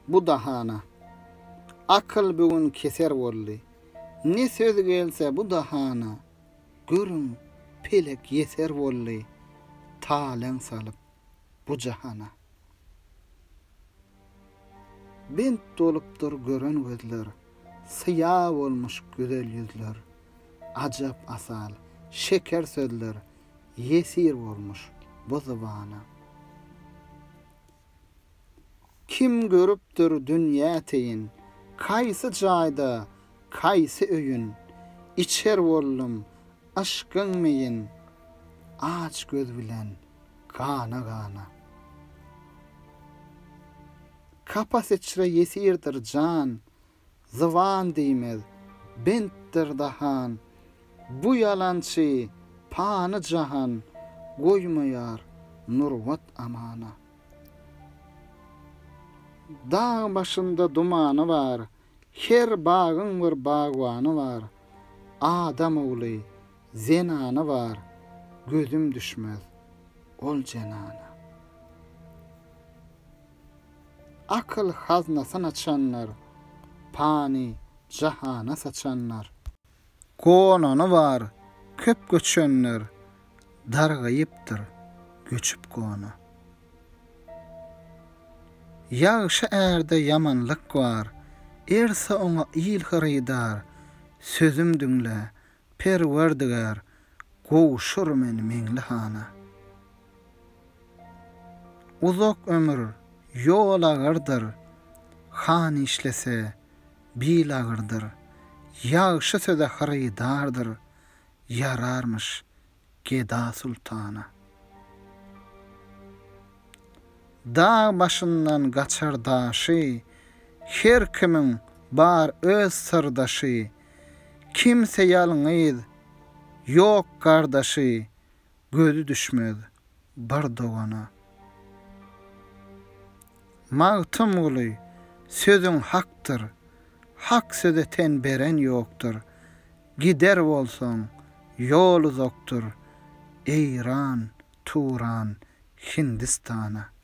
bu dahana. Akıl bugün keser bolly. Ne söz gelse bu dahana. Görün pelek yeser bolly. Talen salıp bu jahana. Bent dolupdur gören gözler. Siyah olmuş güzel yüzler. Acap asal, şeker sözler. Yesir olmuş bu zıvana. Kim görüpdür dünya teyin, kaysı jaýda, kaysı öýün, içer bollum aşkyň meýin, aç göz bilen gana gana. Kapas içre yesirdir can, zıvan diýmez, bentdir dahan, bu yalançy pany jahan, goýmaýar nurwat amana. Dağ başında dumanı var, her bağın bir bağwanı var. Adam oğlu zenanı var, gözüm düşmez ol cenana. Akıl haznasını açanlar, pani cahana saçanlar. Konanı var, köp göçenler, dargayıptır göçüp kona. Yağşı erde yamanlık var, erse ona iyil hırıydar, sözüm dünle, perverdigar, goğuşur men meňli hana. Uzak ömür, yol ağırdır, han işlese, bil ağırdır, yağşı söze hırıydardır, yararmış geda sultana. Dağ başından gaçar daşy, her kimin bar öz sırdaşy, kimse yalňyz, yok gardaşy, gözü düşmez bir dogana. Magtym uly, sözüň hakdyr, hak söze ten beren ýokdur, gider bolsaň, ýol uzakdyr, Eýran, Turan, Hindistana.